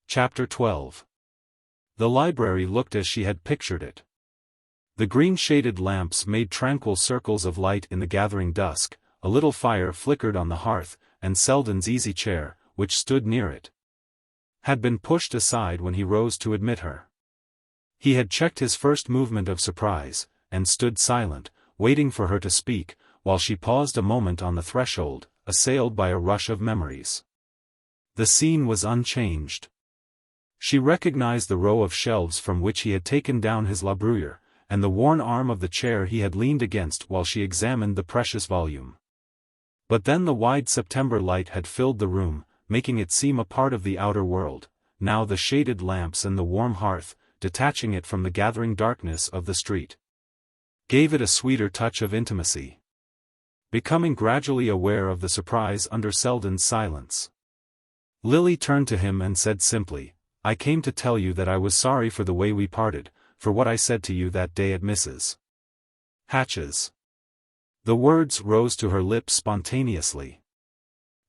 Chapter 12. The library looked as she had pictured it. The green-shaded lamps made tranquil circles of light in the gathering dusk, a little fire flickered on the hearth, and Selden's easy chair, which stood near it, had been pushed aside when he rose to admit her. He had checked his first movement of surprise, and stood silent, waiting for her to speak, while she paused a moment on the threshold, assailed by a rush of memories. The scene was unchanged. She recognized the row of shelves from which he had taken down his La Bruyere, and the worn arm of the chair he had leaned against while she examined the precious volume. But then the wide September light had filled the room, making it seem a part of the outer world, now the shaded lamps and the warm hearth, detaching it from the gathering darkness of the street, gave it a sweeter touch of intimacy. Becoming gradually aware of the surprise under Selden's silence, Lily turned to him and said simply, "I came to tell you that I was sorry for the way we parted, for what I said to you that day at Mrs. Hatch's." The words rose to her lips spontaneously.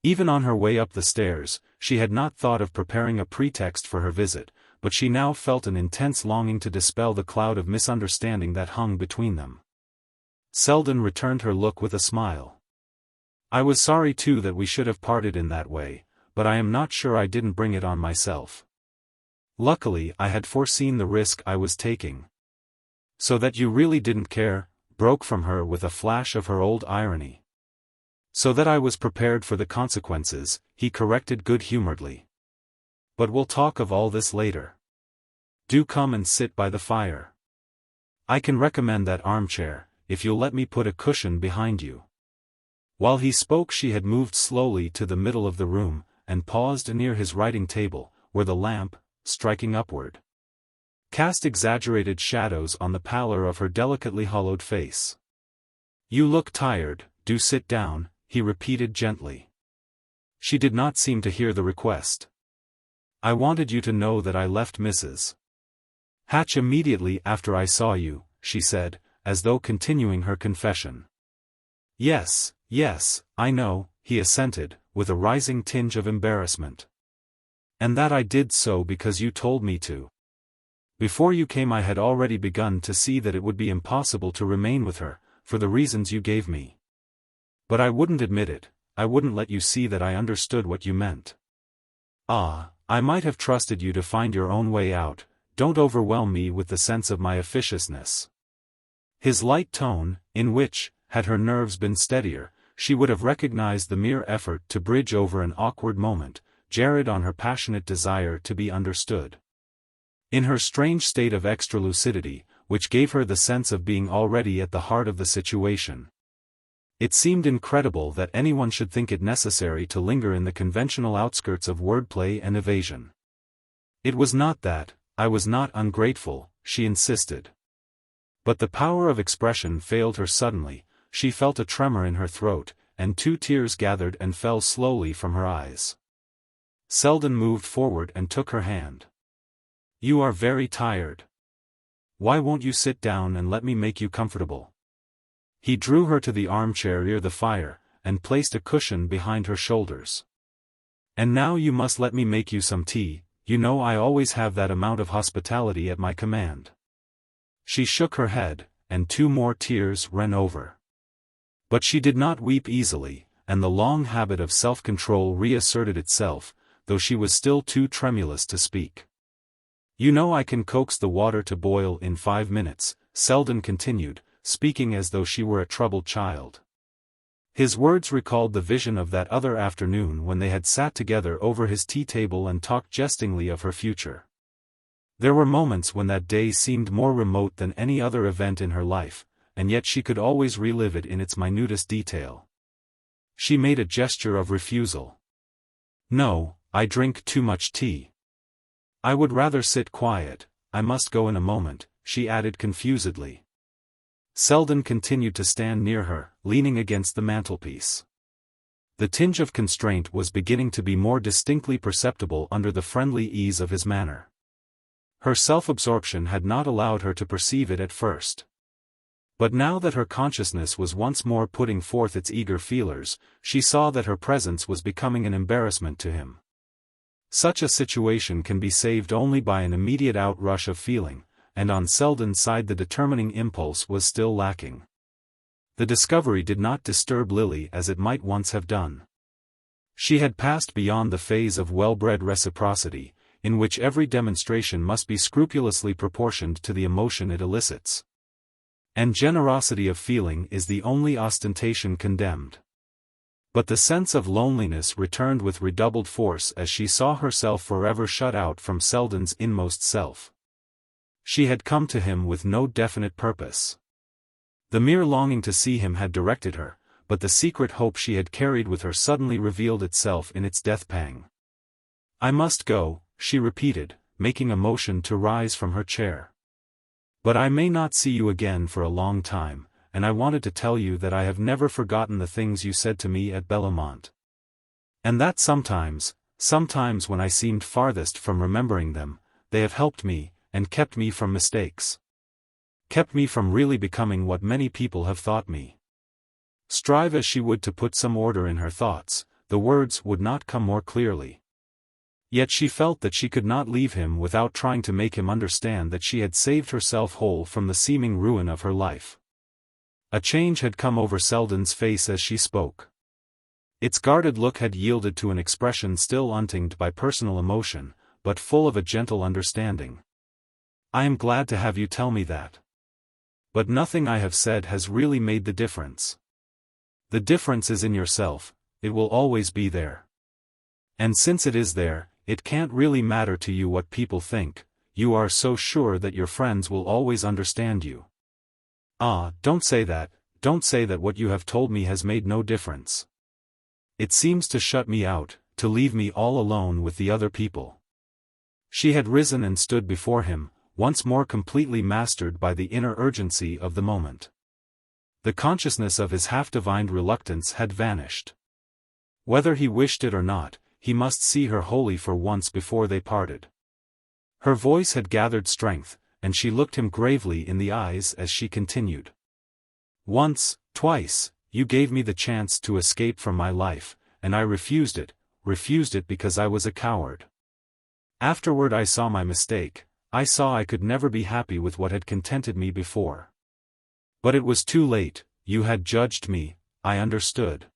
Even on her way up the stairs, she had not thought of preparing a pretext for her visit, but she now felt an intense longing to dispel the cloud of misunderstanding that hung between them. Selden returned her look with a smile. "I was sorry too that we should have parted in that way, but I am not sure I didn't bring it on myself. Luckily I had foreseen the risk I was taking." "So that you really didn't care?" broke from her with a flash of her old irony. "So that I was prepared for the consequences," he corrected good-humoredly. "But we'll talk of all this later. Do come and sit by the fire. I can recommend that armchair, if you'll let me put a cushion behind you." While he spoke she had moved slowly to the middle of the room, and paused near his writing table, where the lamp, striking upward, cast exaggerated shadows on the pallor of her delicately hollowed face. "You look tired, do sit down," he repeated gently. She did not seem to hear the request. "I wanted you to know that I left Mrs. Hatch immediately after I saw you," she said, as though continuing her confession. Yes, I know," he assented, with a rising tinge of embarrassment. "And that I did so because you told me to. Before you came I had already begun to see that it would be impossible to remain with her, for the reasons you gave me. But I wouldn't admit it, I wouldn't let you see that I understood what you meant. Ah, I might have trusted you to find your own way out, don't overwhelm me with the sense of my officiousness." His light tone, in which, had her nerves been steadier, she would have recognized the mere effort to bridge over an awkward moment, jarred on her passionate desire to be understood. In her strange state of extra lucidity, which gave her the sense of being already at the heart of the situation, it seemed incredible that anyone should think it necessary to linger in the conventional outskirts of wordplay and evasion. "It was not that, I was not ungrateful," she insisted. But the power of expression failed her suddenly, she felt a tremor in her throat, and 2 tears gathered and fell slowly from her eyes. Selden moved forward and took her hand. "You are very tired. Why won't you sit down and let me make you comfortable?" He drew her to the armchair near the fire, and placed a cushion behind her shoulders. "And now you must let me make you some tea, you know I always have that amount of hospitality at my command." She shook her head, and 2 more tears ran over. But she did not weep easily, and the long habit of self-control reasserted itself, though she was still too tremulous to speak. "You know I can coax the water to boil in 5 minutes, Selden continued, speaking as though she were a troubled child. His words recalled the vision of that other afternoon when they had sat together over his tea-table and talked jestingly of her future. There were moments when that day seemed more remote than any other event in her life, and yet she could always relive it in its minutest detail. She made a gesture of refusal. "No, I drink too much tea. I would rather sit quiet, I must go in a moment," she added confusedly. Selden continued to stand near her, leaning against the mantelpiece. The tinge of constraint was beginning to be more distinctly perceptible under the friendly ease of his manner. Her self-absorption had not allowed her to perceive it at first. But now that her consciousness was once more putting forth its eager feelers, she saw that her presence was becoming an embarrassment to him. Such a situation can be saved only by an immediate outrush of feeling, and on Selden's side the determining impulse was still lacking. The discovery did not disturb Lily as it might once have done. She had passed beyond the phase of well-bred reciprocity, in which every demonstration must be scrupulously proportioned to the emotion it elicits. And generosity of feeling is the only ostentation condemned. But the sense of loneliness returned with redoubled force as she saw herself forever shut out from Selden's inmost self. She had come to him with no definite purpose. The mere longing to see him had directed her, but the secret hope she had carried with her suddenly revealed itself in its death pang. "I must go," she repeated, making a motion to rise from her chair. "But I may not see you again for a long time, and I wanted to tell you that I have never forgotten the things you said to me at Bellomont. And that sometimes when I seemed farthest from remembering them, they have helped me, and kept me from mistakes. Kept me from really becoming what many people have thought me." Strive as she would to put some order in her thoughts, the words would not come more clearly. Yet she felt that she could not leave him without trying to make him understand that she had saved herself whole from the seeming ruin of her life. A change had come over Selden's face as she spoke. Its guarded look had yielded to an expression still untinged by personal emotion, but full of a gentle understanding. "I am glad to have you tell me that. But nothing I have said has really made the difference. The difference is in yourself, it will always be there. And since it is there, it can't really matter to you what people think, you are so sure that your friends will always understand you. Ah, don't say that what you have told me has made no difference. It seems to shut me out, to leave me all alone with the other people." She had risen and stood before him, once more completely mastered by the inner urgency of the moment. The consciousness of his half-divined reluctance had vanished. Whether he wished it or not, he must see her wholly for once before they parted. Her voice had gathered strength, and she looked him gravely in the eyes as she continued. "Once, twice, you gave me the chance to escape from my life, and I refused it because I was a coward. Afterward I saw my mistake, I saw I could never be happy with what had contented me before. But it was too late, you had judged me, I understood.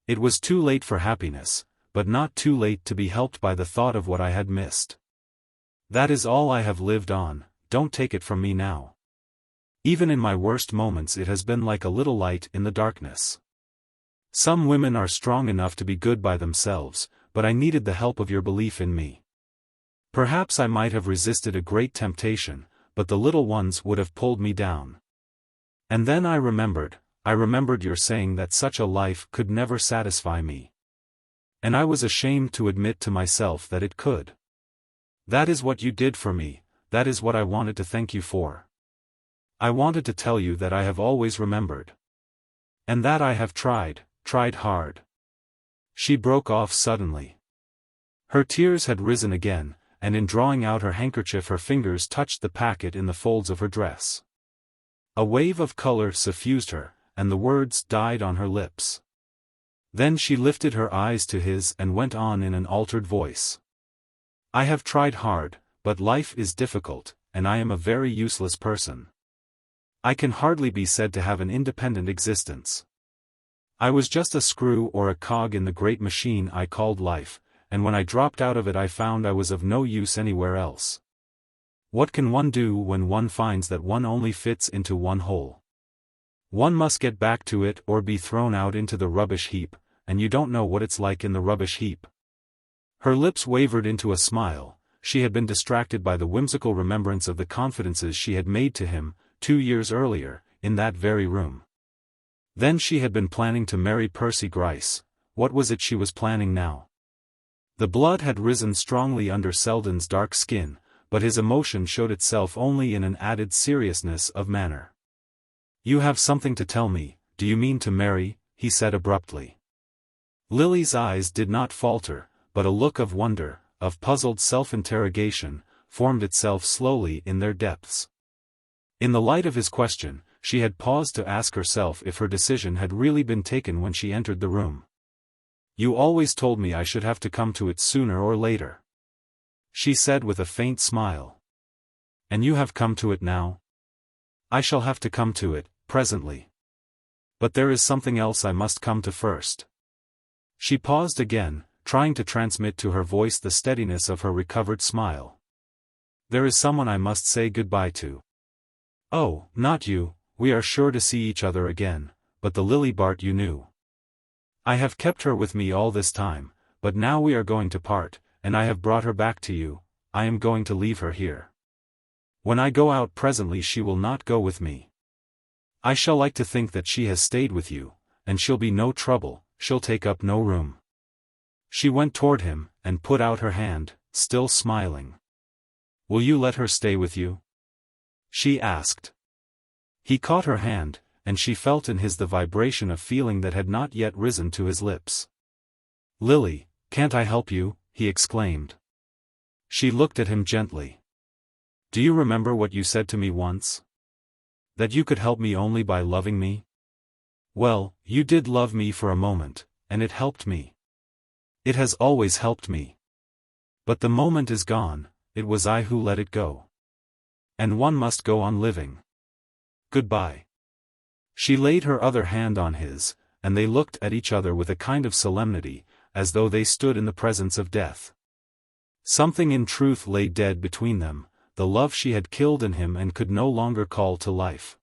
It was too late for happiness, but not too late to be helped by the thought of what I had missed. That is all I have lived on, don't take it from me now. Even in my worst moments it has been like a little light in the darkness. Some women are strong enough to be good by themselves, but I needed the help of your belief in me. Perhaps I might have resisted a great temptation, but the little ones would have pulled me down. And then I remembered your saying that such a life could never satisfy me. And I was ashamed to admit to myself that it could. That is what you did for me, that is what I wanted to thank you for. I wanted to tell you that I have always remembered. And that I have tried hard." She broke off suddenly. Her tears had risen again, and in drawing out her handkerchief her fingers touched the packet in the folds of her dress. A wave of color suffused her, and the words died on her lips. Then she lifted her eyes to his and went on in an altered voice. "I have tried hard, but life is difficult, and I am a very useless person. I can hardly be said to have an independent existence. I was just a screw or a cog in the great machine I called life, and when I dropped out of it I found I was of no use anywhere else. What can one do when one finds that one only fits into one hole? One must get back to it or be thrown out into the rubbish heap, and you don't know what it's like in the rubbish heap." Her lips wavered into a smile. She had been distracted by the whimsical remembrance of the confidences she had made to him, 2 years earlier, in that very room. Then she had been planning to marry Percy Gryce. What was it she was planning now? The blood had risen strongly under Selden's dark skin, but his emotion showed itself only in an added seriousness of manner. "You have something to tell me, do you mean to marry?" he said abruptly. Lily's eyes did not falter, but a look of wonder, of puzzled self-interrogation, formed itself slowly in their depths. In the light of his question, she had paused to ask herself if her decision had really been taken when she entered the room. You always told me I should have to come to it sooner or later," she said with a faint smile. "And you have come to it now?" "I shall have to come to it, presently. But there is something else I must come to first." She paused again, trying to transmit to her voice the steadiness of her recovered smile. "There is someone I must say goodbye to." "Oh, not you, we are sure to see each other again, but the Lily Bart you knew. I have kept her with me all this time, but now we are going to part, and I have brought her back to you. I am going to leave her here. When I go out presently she will not go with me. I shall like to think that she has stayed with you, and she'll be no trouble, she'll take up no room." She went toward him, and put out her hand, still smiling. "Will you let her stay with you?" she asked. He caught her hand, and she felt in his the vibration of feeling that had not yet risen to his lips. "Lily, can't I help you?" he exclaimed. She looked at him gently. "Do you remember what you said to me once? That you could help me only by loving me? Well, you did love me for a moment, and it helped me. It has always helped me. But the moment is gone, it was I who let it go. And one must go on living. Goodbye." She laid her other hand on his, and they looked at each other with a kind of solemnity, as though they stood in the presence of death. Something in truth lay dead between them, the love she had killed in him and could no longer call to life.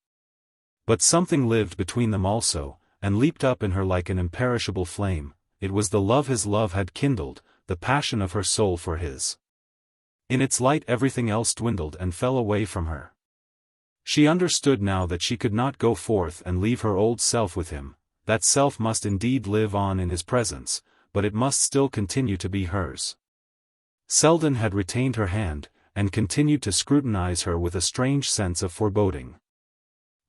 But something lived between them also, and leaped up in her like an imperishable flame. It was the love his love had kindled, the passion of her soul for his. In its light everything else dwindled and fell away from her. She understood now that she could not go forth and leave her old self with him. That self must indeed live on in his presence, but it must still continue to be hers. Selden had retained her hand, and continued to scrutinize her with a strange sense of foreboding.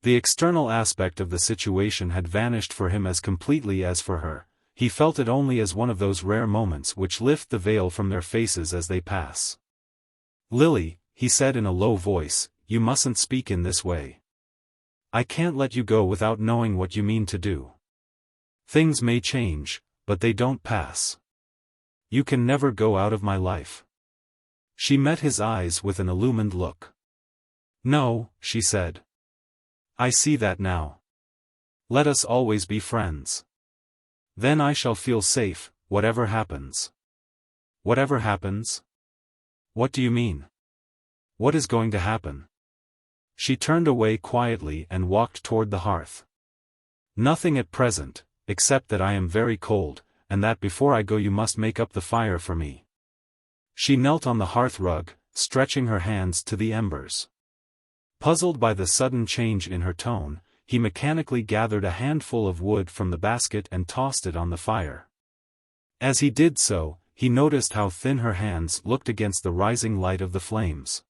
The external aspect of the situation had vanished for him as completely as for her. He felt it only as one of those rare moments which lift the veil from their faces as they pass. "Lily," he said in a low voice, "you mustn't speak in this way. I can't let you go without knowing what you mean to do. Things may change, but they don't pass. You can never go out of my life." She met his eyes with an illumined look. "No," she said. "I see that now. Let us always be friends. Then I shall feel safe, whatever happens." "Whatever happens? What do you mean? What is going to happen?" She turned away quietly and walked toward the hearth. "Nothing at present, except that I am very cold, and that before I go you must make up the fire for me." She knelt on the hearth rug, stretching her hands to the embers. Puzzled by the sudden change in her tone, he mechanically gathered a handful of wood from the basket and tossed it on the fire. As he did so, he noticed how thin her hands looked against the rising light of the flames.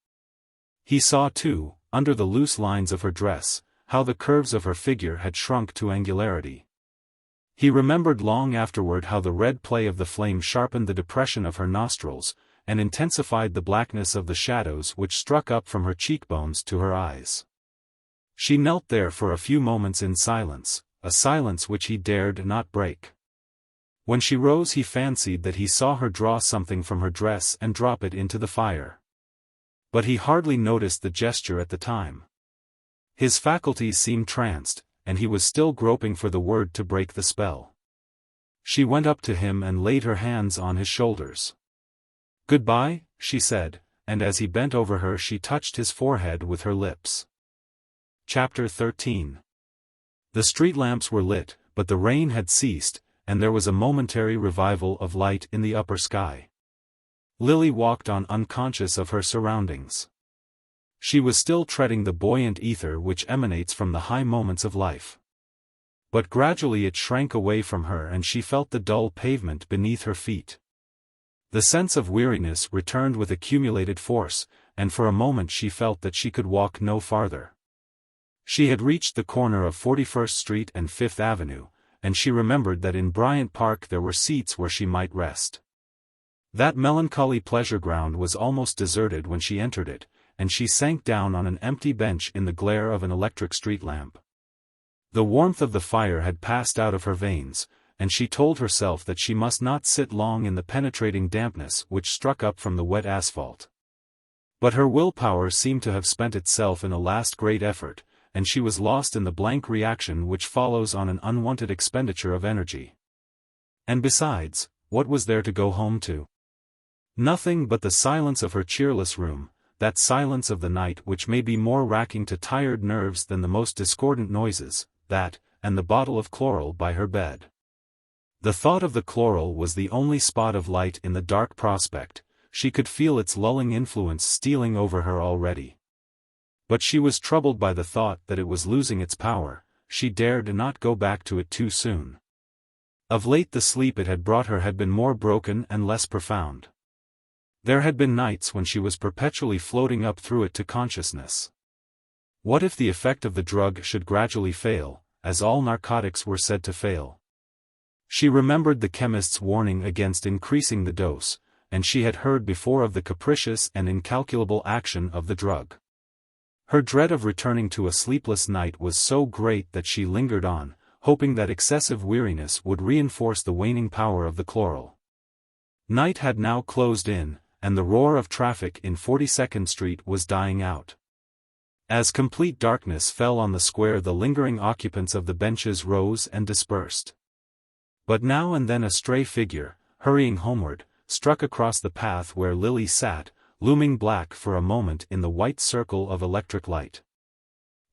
He saw too, under the loose lines of her dress, how the curves of her figure had shrunk to angularity. He remembered long afterward how the red play of the flame sharpened the depression of her nostrils, and intensified the blackness of the shadows which struck up from her cheekbones to her eyes. She knelt there for a few moments in silence, a silence which he dared not break. When she rose he fancied that he saw her draw something from her dress and drop it into the fire. But he hardly noticed the gesture at the time. His faculties seemed tranced, and he was still groping for the word to break the spell. She went up to him and laid her hands on his shoulders. "Goodbye," she said, and as he bent over her she touched his forehead with her lips. Chapter 13. The street lamps were lit, but the rain had ceased, and there was a momentary revival of light in the upper sky. Lily walked on unconscious of her surroundings. She was still treading the buoyant ether which emanates from the high moments of life. But gradually it shrank away from her and she felt the dull pavement beneath her feet. The sense of weariness returned with accumulated force, and for a moment she felt that she could walk no farther. She had reached the corner of 41st Street and 5th Avenue, and she remembered that in Bryant Park there were seats where she might rest. That melancholy pleasure ground was almost deserted when she entered it, and she sank down on an empty bench in the glare of an electric street lamp. The warmth of the fire had passed out of her veins, and she told herself that she must not sit long in the penetrating dampness which struck up from the wet asphalt. But her willpower seemed to have spent itself in a last great effort, and she was lost in the blank reaction which follows on an unwanted expenditure of energy. And besides, what was there to go home to? Nothing but the silence of her cheerless room, that silence of the night which may be more racking to tired nerves than the most discordant noises, that, and the bottle of chloral by her bed. The thought of the chloral was the only spot of light in the dark prospect. She could feel its lulling influence stealing over her already. But she was troubled by the thought that it was losing its power. She dared not go back to it too soon. Of late the sleep it had brought her had been more broken and less profound. There had been nights when she was perpetually floating up through it to consciousness. What if the effect of the drug should gradually fail, as all narcotics were said to fail? She remembered the chemist's warning against increasing the dose, and she had heard before of the capricious and incalculable action of the drug. Her dread of returning to a sleepless night was so great that she lingered on, hoping that excessive weariness would reinforce the waning power of the chloral. Night had now closed in, and the roar of traffic in 42nd Street was dying out. As complete darkness fell on the square, the lingering occupants of the benches rose and dispersed. But now and then a stray figure, hurrying homeward, struck across the path where Lily sat, looming black for a moment in the white circle of electric light.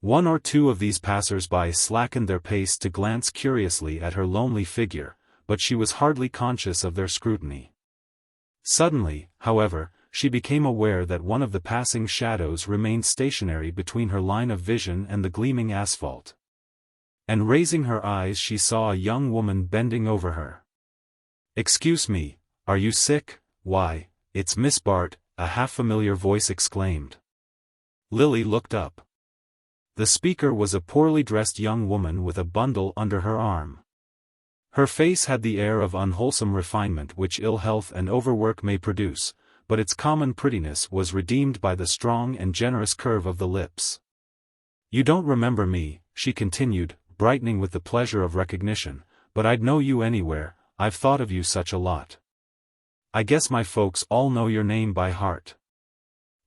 One or two of these passers-by slackened their pace to glance curiously at her lonely figure, but she was hardly conscious of their scrutiny. Suddenly, however, she became aware that one of the passing shadows remained stationary between her line of vision and the gleaming asphalt. And raising her eyes she saw a young woman bending over her. "Excuse me, are you sick?" "Why, it's Miss Bart," a half-familiar voice exclaimed. Lily looked up. The speaker was a poorly dressed young woman with a bundle under her arm. Her face had the air of unwholesome refinement which ill health and overwork may produce, but its common prettiness was redeemed by the strong and generous curve of the lips. "You don't remember me," she continued, brightening with the pleasure of recognition, "but I'd know you anywhere, I've thought of you such a lot. I guess my folks all know your name by heart.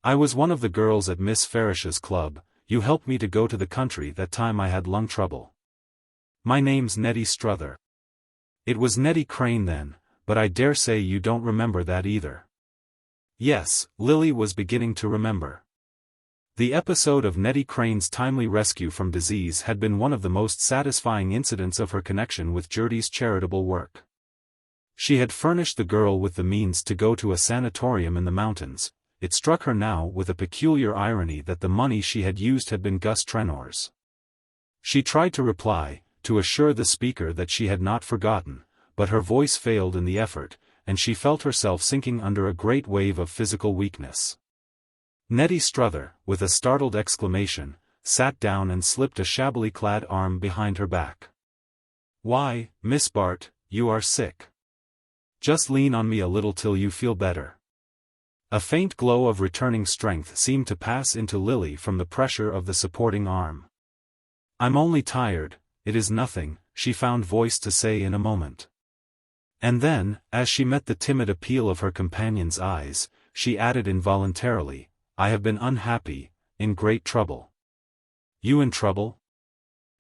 I was one of the girls at Miss Farish's club. You helped me to go to the country that time I had lung trouble. My name's Nettie Struther." It was Nettie Crane then, but I dare say you don't remember that either. Yes, Lily was beginning to remember. The episode of Nettie Crane's timely rescue from disease had been one of the most satisfying incidents of her connection with Judy's charitable work. She had furnished the girl with the means to go to a sanatorium in the mountains. It struck her now with a peculiar irony that the money she had used had been Gus Trenor's. She tried to reply, to assure the speaker that she had not forgotten, but her voice failed in the effort, and she felt herself sinking under a great wave of physical weakness. Nettie Struther, with a startled exclamation, sat down and slipped a shabbily clad arm behind her back. "Why, Miss Bart, you are sick. Just lean on me a little till you feel better." A faint glow of returning strength seemed to pass into Lily from the pressure of the supporting arm. "I'm only tired, it is nothing," she found voice to say in a moment. And then, as she met the timid appeal of her companion's eyes, she added involuntarily, "I have been unhappy, in great trouble." "You in trouble?"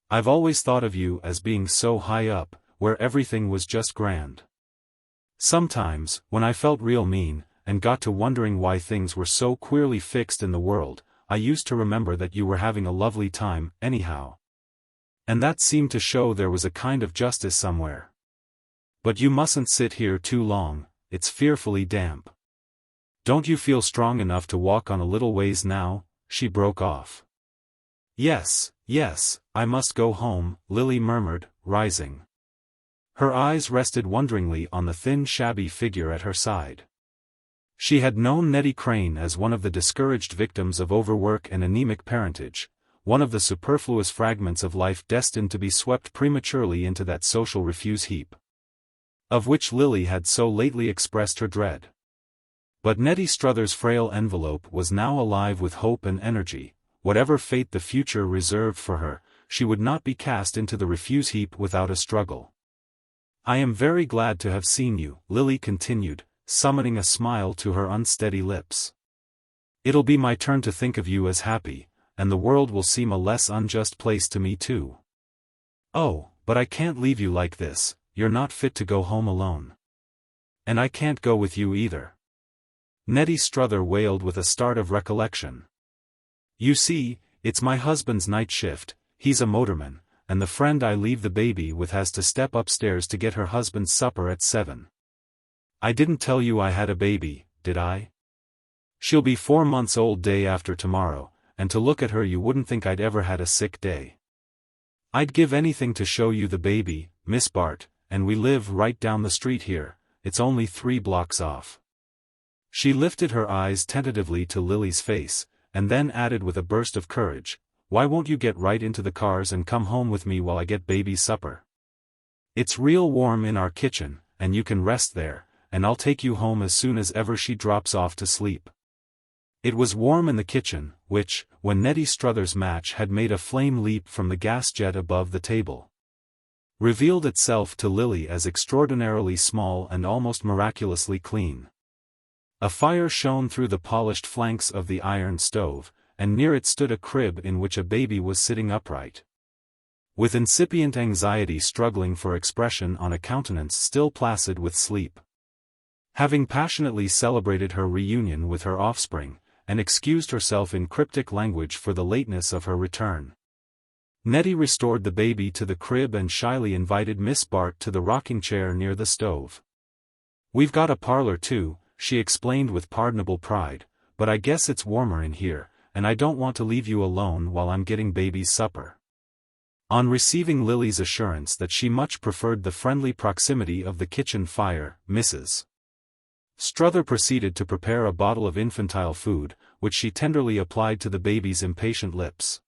"I've always thought of you as being so high up, where everything was just grand. Sometimes, when I felt real mean, and got to wondering why things were so queerly fixed in the world, I used to remember that you were having a lovely time, anyhow. And that seemed to show there was a kind of justice somewhere. But you mustn't sit here too long, it's fearfully damp. Don't you feel strong enough to walk on a little ways now?" she broke off. Yes, I must go home," Lily murmured, rising. Her eyes rested wonderingly on the thin shabby figure at her side. She had known Nettie Crane as one of the discouraged victims of overwork and anemic parentage, one of the superfluous fragments of life destined to be swept prematurely into that social refuse heap, of which Lily had so lately expressed her dread. But Nettie Struther's frail envelope was now alive with hope and energy. Whatever fate the future reserved for her, she would not be cast into the refuse heap without a struggle. I am very glad to have seen you, Lily continued, summoning a smile to her unsteady lips. It'll be my turn to think of you as happy, and the world will seem a less unjust place to me too. Oh, but I can't leave you like this, you're not fit to go home alone. And I can't go with you either. Nettie Struther wailed with a start of recollection. You see, it's my husband's night shift, he's a motorman, and the friend I leave the baby with has to step upstairs to get her husband's supper at 7. I didn't tell you I had a baby, did I? She'll be 4 months old day after tomorrow, and to look at her you wouldn't think I'd ever had a sick day. I'd give anything to show you the baby, Miss Bart, and we live right down the street here, it's only 3 blocks off. She lifted her eyes tentatively to Lily's face, and then added with a burst of courage, why won't you get right into the cars and come home with me while I get baby's supper? It's real warm in our kitchen, and you can rest there, and I'll take you home as soon as ever she drops off to sleep. It was warm in the kitchen, which, when Nettie Struther's match had made a flame leap from the gas jet above the table, revealed itself to Lily as extraordinarily small and almost miraculously clean. A fire shone through the polished flanks of the iron stove, and near it stood a crib in which a baby was sitting upright, with incipient anxiety struggling for expression on a countenance still placid with sleep. Having passionately celebrated her reunion with her offspring, and excused herself in cryptic language for the lateness of her return, Nettie restored the baby to the crib and shyly invited Miss Bart to the rocking chair near the stove. We've got a parlor too, she explained with pardonable pride, but I guess it's warmer in here, and I don't want to leave you alone while I'm getting baby's supper. On receiving Lily's assurance that she much preferred the friendly proximity of the kitchen fire, Mrs. Struther proceeded to prepare a bottle of infantile food, which she tenderly applied to the baby's impatient lips.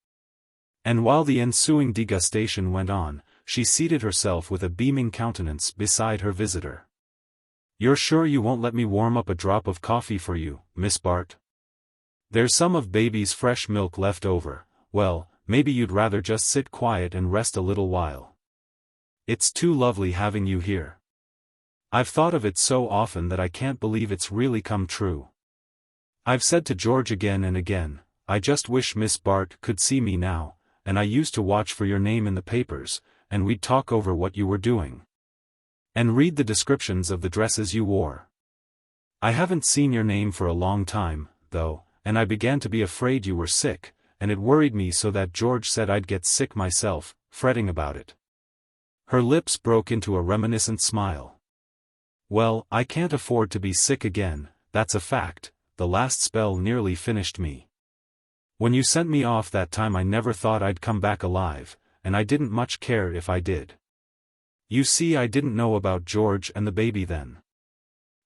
And while the ensuing degustation went on, she seated herself with a beaming countenance beside her visitor. You're sure you won't let me warm up a drop of coffee for you, Miss Bart? There's some of baby's fresh milk left over, well, maybe you'd rather just sit quiet and rest a little while. It's too lovely having you here. I've thought of it so often that I can't believe it's really come true. I've said to George again and again, I just wish Miss Bart could see me now, and I used to watch for your name in the papers, and we'd talk over what you were doing. And read the descriptions of the dresses you wore. I haven't seen your name for a long time, though, and I began to be afraid you were sick, and it worried me so that George said I'd get sick myself, fretting about it. Her lips broke into a reminiscent smile. Well, I can't afford to be sick again, that's a fact, the last spell nearly finished me. When you sent me off that time I never thought I'd come back alive, and I didn't much care if I did. You see, I didn't know about George and the baby then.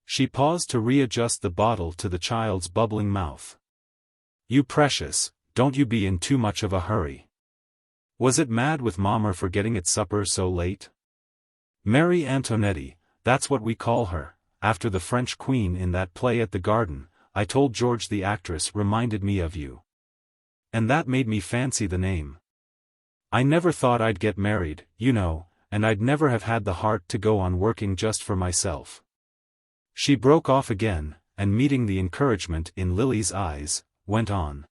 She paused to readjust the bottle to the child's bubbling mouth. You precious, don't you be in too much of a hurry. Was it mad with Mommer for getting its supper so late? Marie Antoinette, that's what we call her, after the French queen in that play at the Garden. I told George the actress reminded me of you. And that made me fancy the name. I never thought I'd get married, you know, and I'd never have had the heart to go on working just for myself. She broke off again, and meeting the encouragement in Lily's eyes, went on.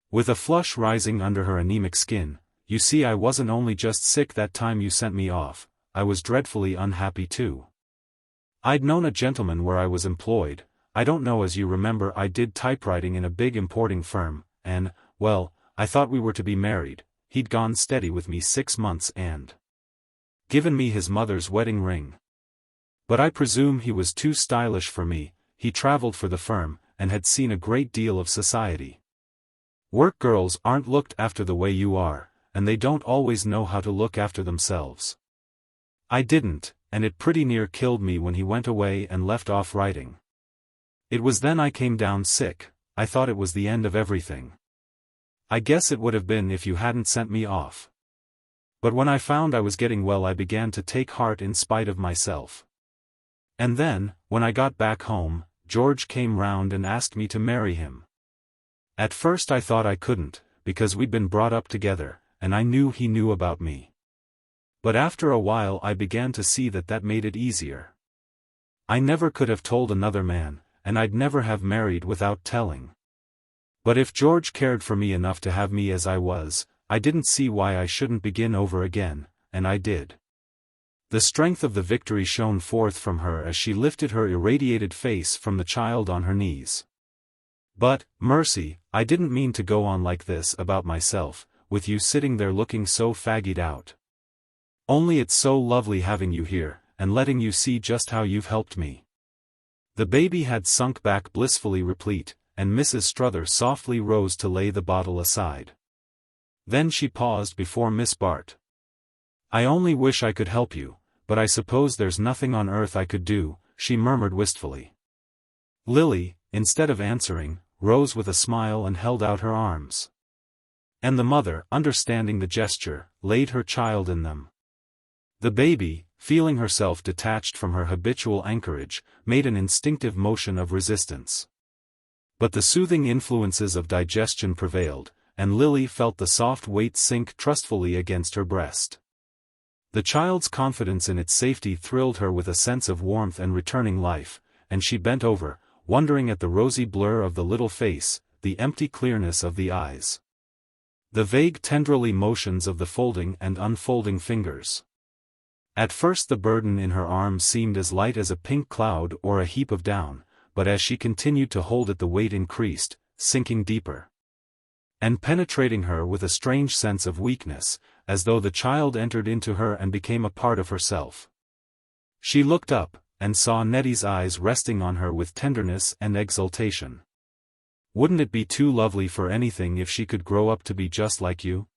With a flush rising under her anemic skin, you see, I wasn't only just sick that time you sent me off, I was dreadfully unhappy too. I'd known a gentleman where I was employed, I don't know as you remember, I did typewriting in a big importing firm, and, well, I thought we were to be married. He'd gone steady with me 6 months and given me his mother's wedding ring. But I presume he was too stylish for me. He traveled for the firm, and had seen a great deal of society. Work girls aren't looked after the way you are, and they don't always know how to look after themselves. I didn't, and it pretty near killed me when he went away and left off writing. It was then I came down sick. I thought it was the end of everything. I guess it would have been if you hadn't sent me off. But when I found I was getting well I began to take heart in spite of myself. And then, when I got back home, George came round and asked me to marry him. At first I thought I couldn't, because we'd been brought up together, and I knew he knew about me. But after a while I began to see that made it easier. I never could have told another man, and I'd never have married without telling. But if George cared for me enough to have me as I was, I didn't see why I shouldn't begin over again, and I did. The strength of the victory shone forth from her as she lifted her irradiated face from the child on her knees. But, mercy, I didn't mean to go on like this about myself, with you sitting there looking so faggied out. Only it's so lovely having you here, and letting you see just how you've helped me. The baby had sunk back blissfully replete, and Mrs. Strother softly rose to lay the bottle aside. Then she paused before Miss Bart. I only wish I could help you, but I suppose there's nothing on earth I could do, she murmured wistfully. Lily, instead of answering, rose with a smile and held out her arms. And the mother, understanding the gesture, laid her child in them. The baby, feeling herself detached from her habitual anchorage, made an instinctive motion of resistance. But the soothing influences of digestion prevailed, and Lily felt the soft weight sink trustfully against her breast. The child's confidence in its safety thrilled her with a sense of warmth and returning life, and she bent over, wondering at the rosy blur of the little face, the empty clearness of the eyes, the vague tendrily motions of the folding and unfolding fingers. At first the burden in her arms seemed as light as a pink cloud or a heap of down, but as she continued to hold it the weight increased, sinking deeper, and penetrating her with a strange sense of weakness, as though the child entered into her and became a part of herself. She looked up, and saw Nettie's eyes resting on her with tenderness and exultation. Wouldn't it be too lovely for anything if she could grow up to be just like you?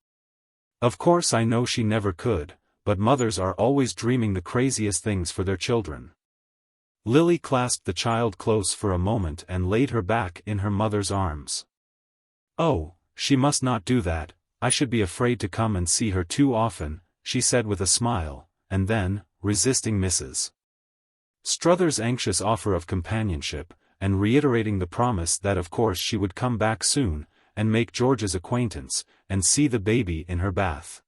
Of course I know she never could, but mothers are always dreaming the craziest things for their children. Lily clasped the child close for a moment and laid her back in her mother's arms. Oh, she must not do that, I should be afraid to come and see her too often, she said with a smile, and then, resisting Mrs. Strother's anxious offer of companionship, and reiterating the promise that of course she would come back soon, and make George's acquaintance, and see the baby in her bath,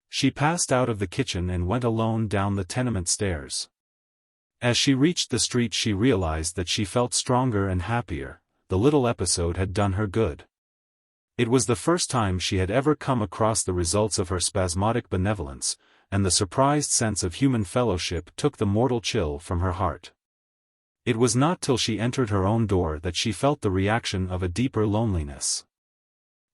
she passed out of the kitchen and went alone down the tenement stairs. As she reached the street she realized that she felt stronger and happier. The little episode had done her good. It was the first time she had ever come across the results of her spasmodic benevolence, and the surprised sense of human fellowship took the mortal chill from her heart. It was not till she entered her own door that she felt the reaction of a deeper loneliness.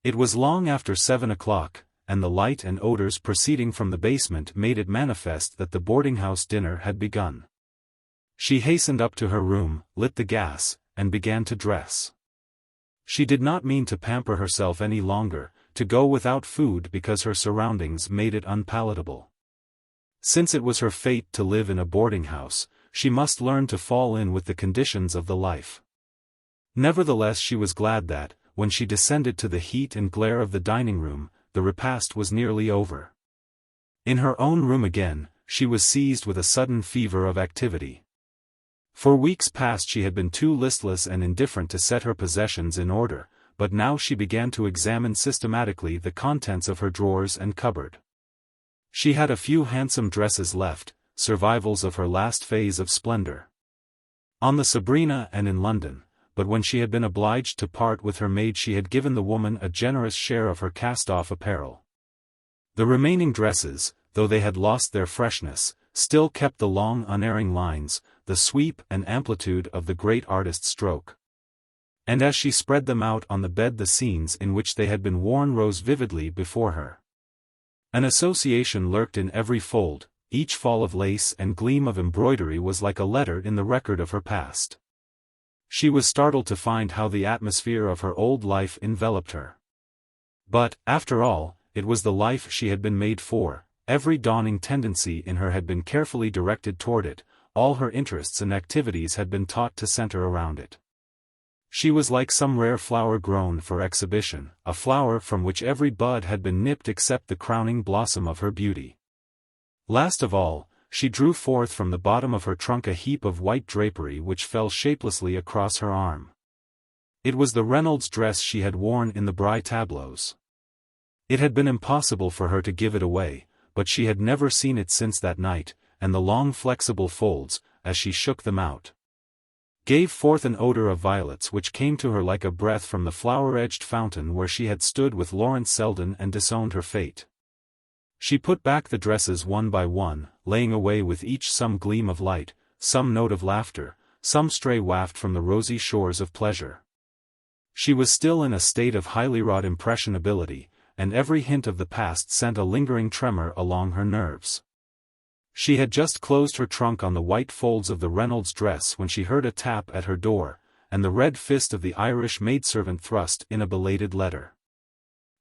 It was long after 7 o'clock, and the light and odors proceeding from the basement made it manifest that the boarding-house dinner had begun. She hastened up to her room, lit the gas, and began to dress. She did not mean to pamper herself any longer, to go without food because her surroundings made it unpalatable. Since it was her fate to live in a boarding-house, she must learn to fall in with the conditions of the life. Nevertheless she was glad that, when she descended to the heat and glare of the dining-room, the repast was nearly over. In her own room again, she was seized with a sudden fever of activity. For weeks past she had been too listless and indifferent to set her possessions in order, but now she began to examine systematically the contents of her drawers and cupboard. She had a few handsome dresses left, survivals of her last phase of splendor, on the Sabrina and in London, but when she had been obliged to part with her maid she had given the woman a generous share of her cast-off apparel. The remaining dresses, though they had lost their freshness, still kept the long unerring lines, the sweep and amplitude of the great artist's stroke. And as she spread them out on the bed the scenes in which they had been worn rose vividly before her. An association lurked in every fold, each fall of lace and gleam of embroidery was like a letter in the record of her past. She was startled to find how the atmosphere of her old life enveloped her. But, after all, it was the life she had been made for, every dawning tendency in her had been carefully directed toward it, all her interests and activities had been taught to center around it. She was like some rare flower grown for exhibition, a flower from which every bud had been nipped except the crowning blossom of her beauty. Last of all, she drew forth from the bottom of her trunk a heap of white drapery which fell shapelessly across her arm. It was the Reynolds dress she had worn in the Bry tableaux. It had been impossible for her to give it away, but she had never seen it since that night, and the long flexible folds, as she shook them out, gave forth an odor of violets which came to her like a breath from the flower-edged fountain where she had stood with Lawrence Selden and disowned her fate. She put back the dresses one by one, laying away with each some gleam of light, some note of laughter, some stray waft from the rosy shores of pleasure. She was still in a state of highly wrought impressionability, and every hint of the past sent a lingering tremor along her nerves. She had just closed her trunk on the white folds of the Reynolds dress when she heard a tap at her door, and the red fist of the Irish maidservant thrust in a belated letter.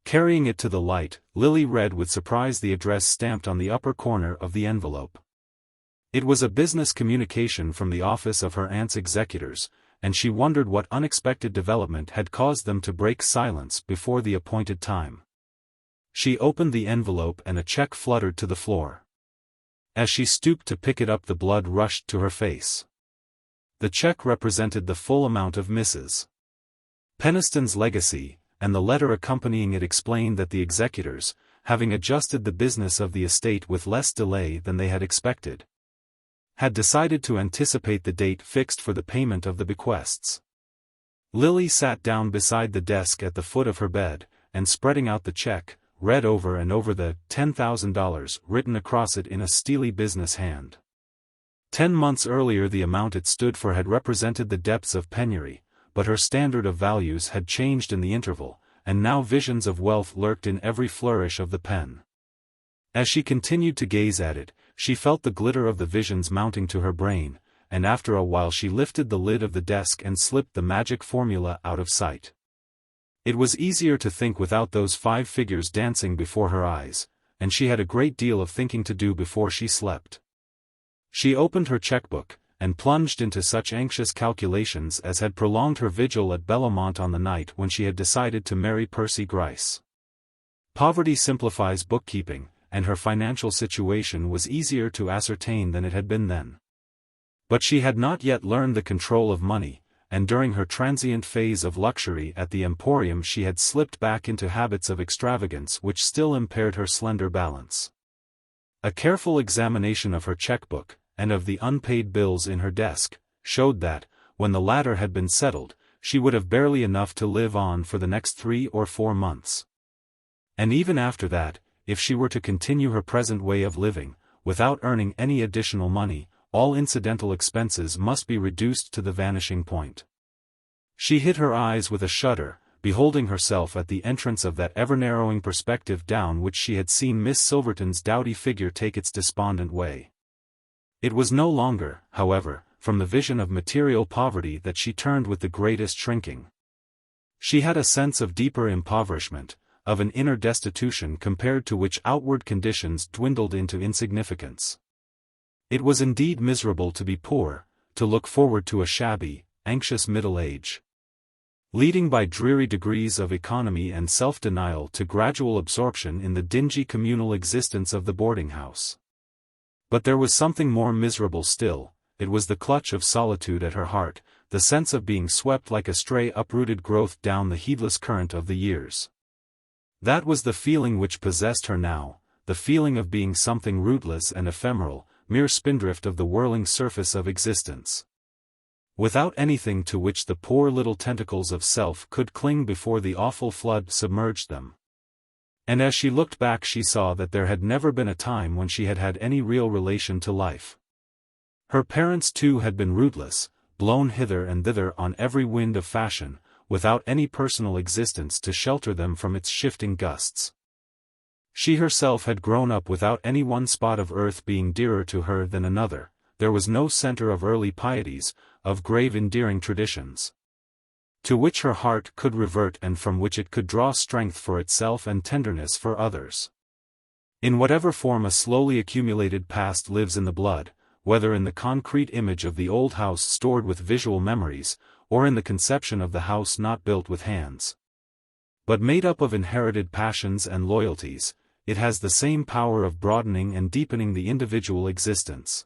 Carrying it to the light, Lily read with surprise the address stamped on the upper corner of the envelope. It was a business communication from the office of her aunt's executors, and she wondered what unexpected development had caused them to break silence before the appointed time. She opened the envelope and a check fluttered to the floor. As she stooped to pick it up, the blood rushed to her face. The check represented the full amount of Mrs. Peniston's legacy, and the letter accompanying it explained that the executors, having adjusted the business of the estate with less delay than they had expected, had decided to anticipate the date fixed for the payment of the bequests. Lily sat down beside the desk at the foot of her bed, and spreading out the check, read over and over the $10,000 written across it in a steely business hand. 10 months earlier the amount it stood for had represented the depths of penury, but her standard of values had changed in the interval, and now visions of wealth lurked in every flourish of the pen. As she continued to gaze at it, she felt the glitter of the visions mounting to her brain, and after a while she lifted the lid of the desk and slipped the magic formula out of sight. It was easier to think without those 5 figures dancing before her eyes, and she had a great deal of thinking to do before she slept. She opened her checkbook, and plunged into such anxious calculations as had prolonged her vigil at Bellomont on the night when she had decided to marry Percy Gryce. Poverty simplifies bookkeeping, and her financial situation was easier to ascertain than it had been then. But she had not yet learned the control of money, and during her transient phase of luxury at the Emporium she had slipped back into habits of extravagance which still impaired her slender balance. A careful examination of her checkbook, and of the unpaid bills in her desk, showed that, when the latter had been settled, she would have barely enough to live on for the next 3 or 4 months. And even after that, if she were to continue her present way of living, without earning any additional money, all incidental expenses must be reduced to the vanishing point. She hid her eyes with a shudder, beholding herself at the entrance of that ever-narrowing perspective down which she had seen Miss Silverton's dowdy figure take its despondent way. It was no longer, however, from the vision of material poverty that she turned with the greatest shrinking. She had a sense of deeper impoverishment, of an inner destitution compared to which outward conditions dwindled into insignificance. It was indeed miserable to be poor, to look forward to a shabby, anxious middle age, leading by dreary degrees of economy and self-denial to gradual absorption in the dingy communal existence of the boarding-house. But there was something more miserable still. It was the clutch of solitude at her heart, the sense of being swept like a stray uprooted growth down the heedless current of the years. That was the feeling which possessed her now, the feeling of being something rootless and ephemeral, mere spindrift of the whirling surface of existence, without anything to which the poor little tentacles of self could cling before the awful flood submerged them. And as she looked back she saw that there had never been a time when she had had any real relation to life. Her parents too had been rootless, blown hither and thither on every wind of fashion, without any personal existence to shelter them from its shifting gusts. She herself had grown up without any one spot of earth being dearer to her than another. There was no center of early pieties, of grave endearing traditions, to which her heart could revert and from which it could draw strength for itself and tenderness for others. In whatever form a slowly accumulated past lives in the blood, whether in the concrete image of the old house stored with visual memories, or in the conception of the house not built with hands, but made up of inherited passions and loyalties, it has the same power of broadening and deepening the individual existence,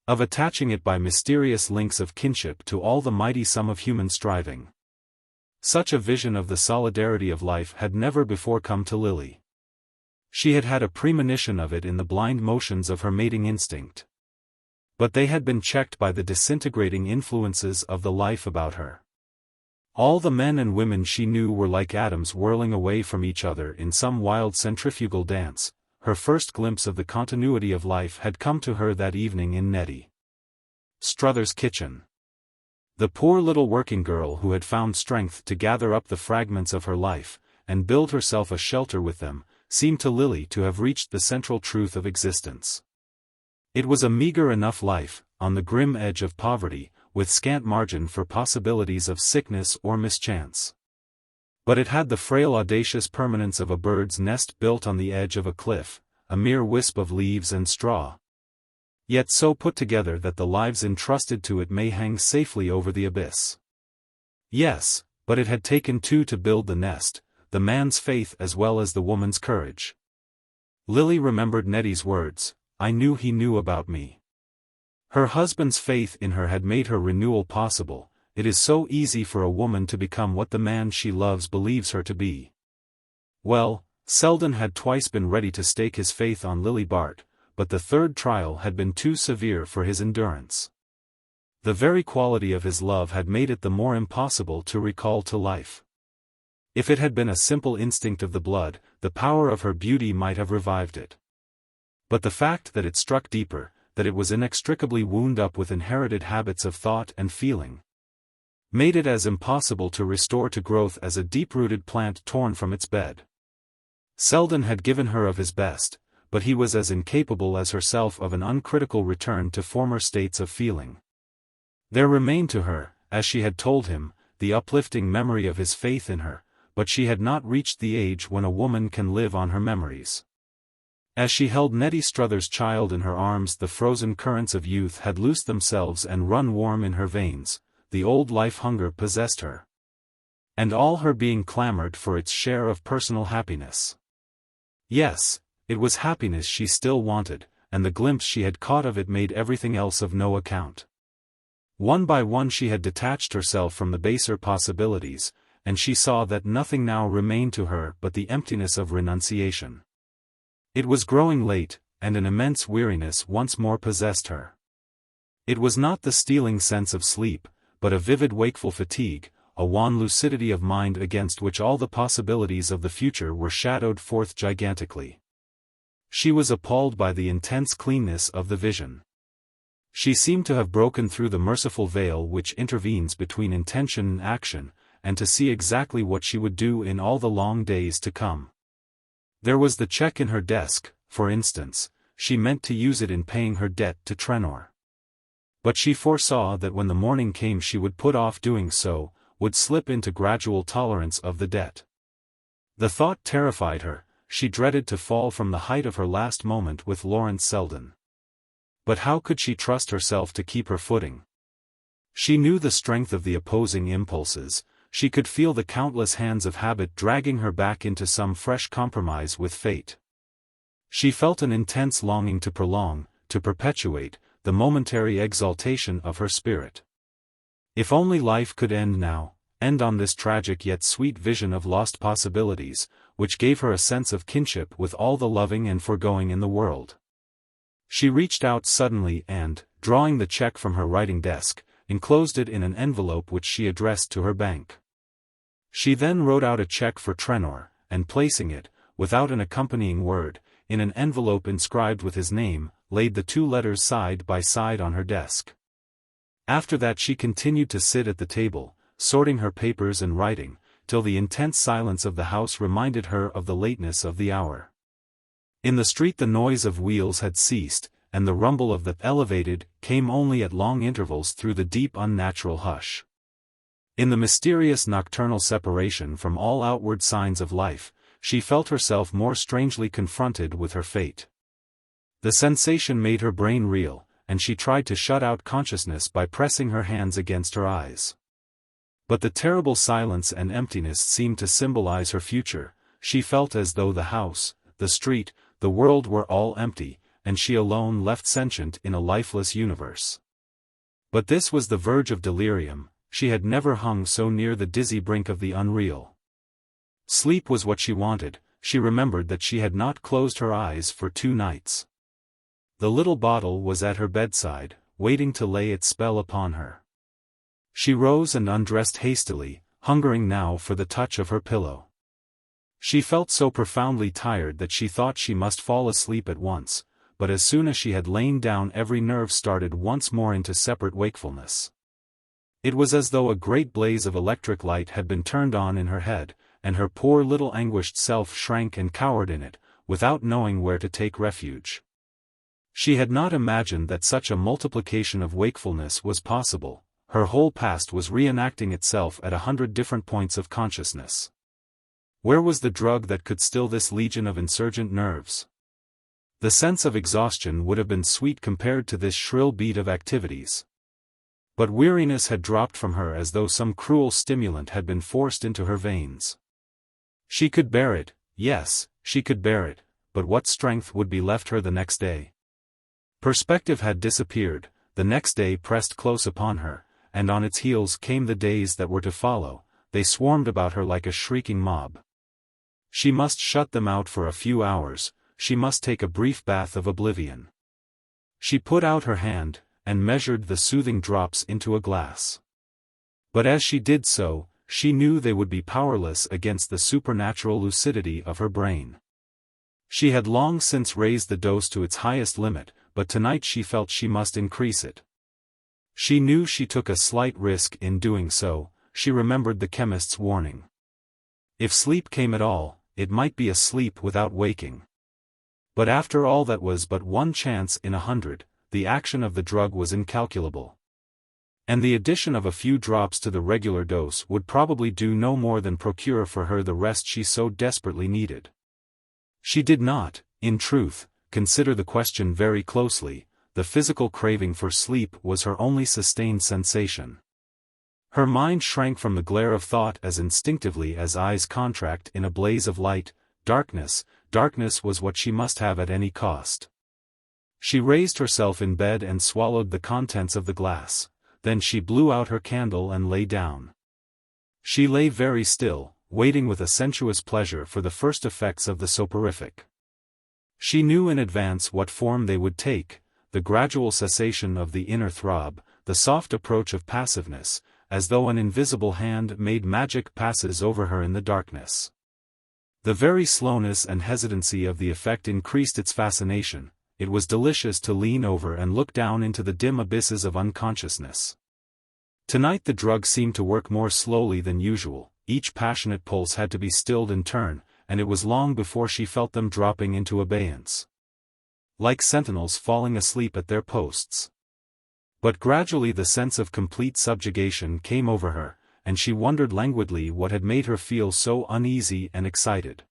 of attaching it by mysterious links of kinship to all the mighty sum of human striving. Such a vision of the solidarity of life had never before come to Lily. She had had a premonition of it in the blind motions of her mating instinct. But they had been checked by the disintegrating influences of the life about her. All the men and women she knew were like atoms whirling away from each other in some wild centrifugal dance. Her first glimpse of the continuity of life had come to her that evening in Nettie Struthers's kitchen. The poor little working girl who had found strength to gather up the fragments of her life, and build herself a shelter with them, seemed to Lily to have reached the central truth of existence. It was a meager enough life, on the grim edge of poverty, with scant margin for possibilities of sickness or mischance. But it had the frail audacious permanence of a bird's nest built on the edge of a cliff, a mere wisp of leaves and straw. Yet so put together that the lives entrusted to it may hang safely over the abyss. Yes, but it had taken two to build the nest, the man's faith as well as the woman's courage. Lily remembered Nettie's words, "I knew he knew about me." Her husband's faith in her had made her renewal possible. It is so easy for a woman to become what the man she loves believes her to be. Well, Selden had twice been ready to stake his faith on Lily Bart, but the third trial had been too severe for his endurance. The very quality of his love had made it the more impossible to recall to life. If it had been a simple instinct of the blood, the power of her beauty might have revived it. But the fact that it struck deeper, that it was inextricably wound up with inherited habits of thought and feeling, made it as impossible to restore to growth as a deep-rooted plant torn from its bed. Selden had given her of his best, but he was as incapable as herself of an uncritical return to former states of feeling. There remained to her, as she had told him, the uplifting memory of his faith in her, but she had not reached the age when a woman can live on her memories. As she held Nettie Struthers's child in her arms, the frozen currents of youth had loosed themselves and run warm in her veins. The old life hunger possessed her. And all her being clamored for its share of personal happiness. Yes, it was happiness she still wanted, and the glimpse she had caught of it made everything else of no account. One by one she had detached herself from the baser possibilities, and she saw that nothing now remained to her but the emptiness of renunciation. It was growing late, and an immense weariness once more possessed her. It was not the stealing sense of sleep, but a vivid wakeful fatigue, a wan lucidity of mind against which all the possibilities of the future were shadowed forth gigantically. She was appalled by the intense cleanness of the vision. She seemed to have broken through the merciful veil which intervenes between intention and action, and to see exactly what she would do in all the long days to come. There was the check in her desk, for instance. She meant to use it in paying her debt to Trenor. But she foresaw that when the morning came she would put off doing so, would slip into gradual tolerance of the debt. The thought terrified her. She dreaded to fall from the height of her last moment with Lawrence Selden. But how could she trust herself to keep her footing? She knew the strength of the opposing impulses. She could feel the countless hands of habit dragging her back into some fresh compromise with fate. She felt an intense longing to prolong, to perpetuate, the momentary exaltation of her spirit. If only life could end now, end on this tragic yet sweet vision of lost possibilities, which gave her a sense of kinship with all the loving and foregoing in the world. She reached out suddenly and, drawing the check from her writing desk, enclosed it in an envelope which she addressed to her bank. She then wrote out a check for Trenor, and placing it, without an accompanying word, in an envelope inscribed with his name, laid the two letters side by side on her desk. After that she continued to sit at the table, sorting her papers and writing, till the intense silence of the house reminded her of the lateness of the hour. In the street the noise of wheels had ceased, and the rumble of the elevated came only at long intervals through the deep unnatural hush. In the mysterious nocturnal separation from all outward signs of life, she felt herself more strangely confronted with her fate. The sensation made her brain reel, and she tried to shut out consciousness by pressing her hands against her eyes. But the terrible silence and emptiness seemed to symbolize her future. She felt as though the house, the street, the world were all empty, and she alone left sentient in a lifeless universe. But this was the verge of delirium. She had never hung so near the dizzy brink of the unreal. Sleep was what she wanted, she remembered that she had not closed her eyes for 2 nights. The little bottle was at her bedside, waiting to lay its spell upon her. She rose and undressed hastily, hungering now for the touch of her pillow. She felt so profoundly tired that she thought she must fall asleep at once, but as soon as she had lain down every nerve started once more into separate wakefulness. It was as though a great blaze of electric light had been turned on in her head, and her poor little anguished self shrank and cowered in it, without knowing where to take refuge. She had not imagined that such a multiplication of wakefulness was possible. Her whole past was reenacting itself at 100 different points of consciousness. Where was the drug that could still this legion of insurgent nerves? The sense of exhaustion would have been sweet compared to this shrill beat of activities. But weariness had dropped from her as though some cruel stimulant had been forced into her veins. She could bear it, yes, she could bear it, but what strength would be left her the next day? Perspective had disappeared, the next day pressed close upon her, and on its heels came the days that were to follow. They swarmed about her like a shrieking mob. She must shut them out for a few hours, she must take a brief bath of oblivion. She put out her hand, and measured the soothing drops into a glass. But as she did so, she knew they would be powerless against the supernatural lucidity of her brain. She had long since raised the dose to its highest limit, but tonight she felt she must increase it. She knew she took a slight risk in doing so. She remembered the chemist's warning. If sleep came at all, it might be a sleep without waking. But after all, that was but one chance in 100, the action of the drug was incalculable. And the addition of a few drops to the regular dose would probably do no more than procure for her the rest she so desperately needed. She did not, in truth, consider the question very closely. The physical craving for sleep was her only sustained sensation. Her mind shrank from the glare of thought as instinctively as eyes contract in a blaze of light. Darkness was what she must have at any cost. She raised herself in bed and swallowed the contents of the glass, then she blew out her candle and lay down. She lay very still, waiting with a sensuous pleasure for the first effects of the soporific. She knew in advance what form they would take, the gradual cessation of the inner throb, the soft approach of passiveness, as though an invisible hand made magic passes over her in the darkness. The very slowness and hesitancy of the effect increased its fascination. It was delicious to lean over and look down into the dim abysses of unconsciousness. Tonight the drug seemed to work more slowly than usual, each passionate pulse had to be stilled in turn, and it was long before she felt them dropping into abeyance. Like sentinels falling asleep at their posts. But gradually the sense of complete subjugation came over her, and she wondered languidly what had made her feel so uneasy and excited.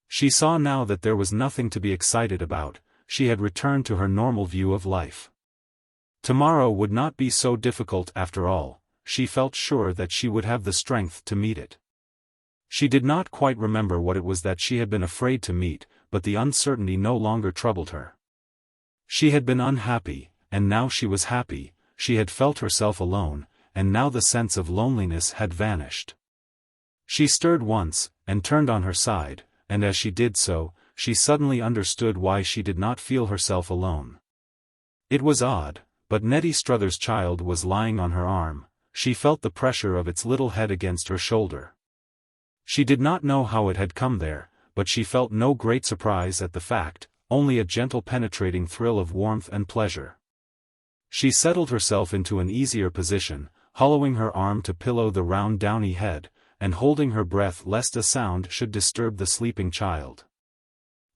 She saw now that there was nothing to be excited about. She had returned to her normal view of life. Tomorrow would not be so difficult after all. She felt sure that she would have the strength to meet it. She did not quite remember what it was that she had been afraid to meet, but the uncertainty no longer troubled her. She had been unhappy, and now she was happy. She had felt herself alone, and now the sense of loneliness had vanished. She stirred once, and turned on her side, and as she did so, she suddenly understood why she did not feel herself alone. It was odd, but Nettie Struthers' child was lying on her arm. She felt the pressure of its little head against her shoulder. She did not know how it had come there, but she felt no great surprise at the fact, only a gentle penetrating thrill of warmth and pleasure. She settled herself into an easier position, hollowing her arm to pillow the round downy head, and holding her breath lest a sound should disturb the sleeping child.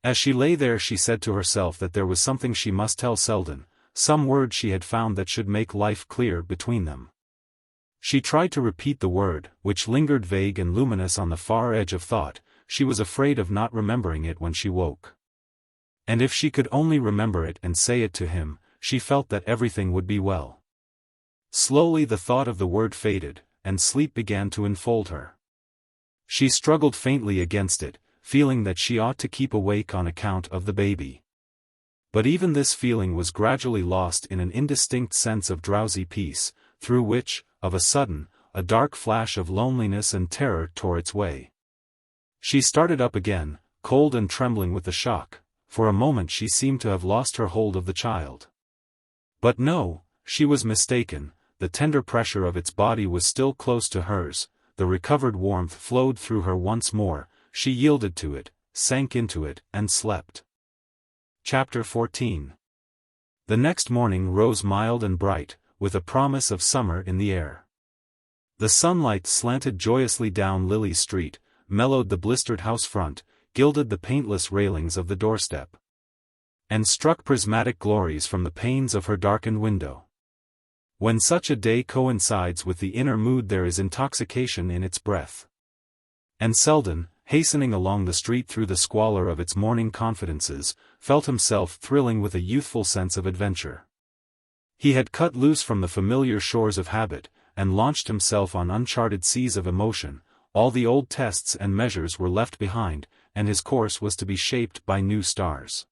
As she lay there she said to herself that there was something she must tell Selden, some word she had found that should make life clear between them. She tried to repeat the word, which lingered vague and luminous on the far edge of thought. She was afraid of not remembering it when she woke. And if she could only remember it and say it to him, she felt that everything would be well. Slowly the thought of the word faded, and sleep began to enfold her. She struggled faintly against it, feeling that she ought to keep awake on account of the baby. But even this feeling was gradually lost in an indistinct sense of drowsy peace, through which, of a sudden, a dark flash of loneliness and terror tore its way. She started up again, cold and trembling with the shock. For a moment she seemed to have lost her hold of the child. But no, she was mistaken. The tender pressure of its body was still close to hers, the recovered warmth flowed through her once more, she yielded to it, sank into it, and slept. Chapter 14. The next morning rose mild and bright, with a promise of summer in the air. The sunlight slanted joyously down Lily Street, mellowed the blistered house front, gilded the paintless railings of the doorstep, and struck prismatic glories from the panes of her darkened window. When such a day coincides with the inner mood there is intoxication in its breath. And Selden, hastening along the street through the squalor of its morning confidences, felt himself thrilling with a youthful sense of adventure. He had cut loose from the familiar shores of habit, and launched himself on uncharted seas of emotion. All the old tests and measures were left behind, and his course was to be shaped by new stars.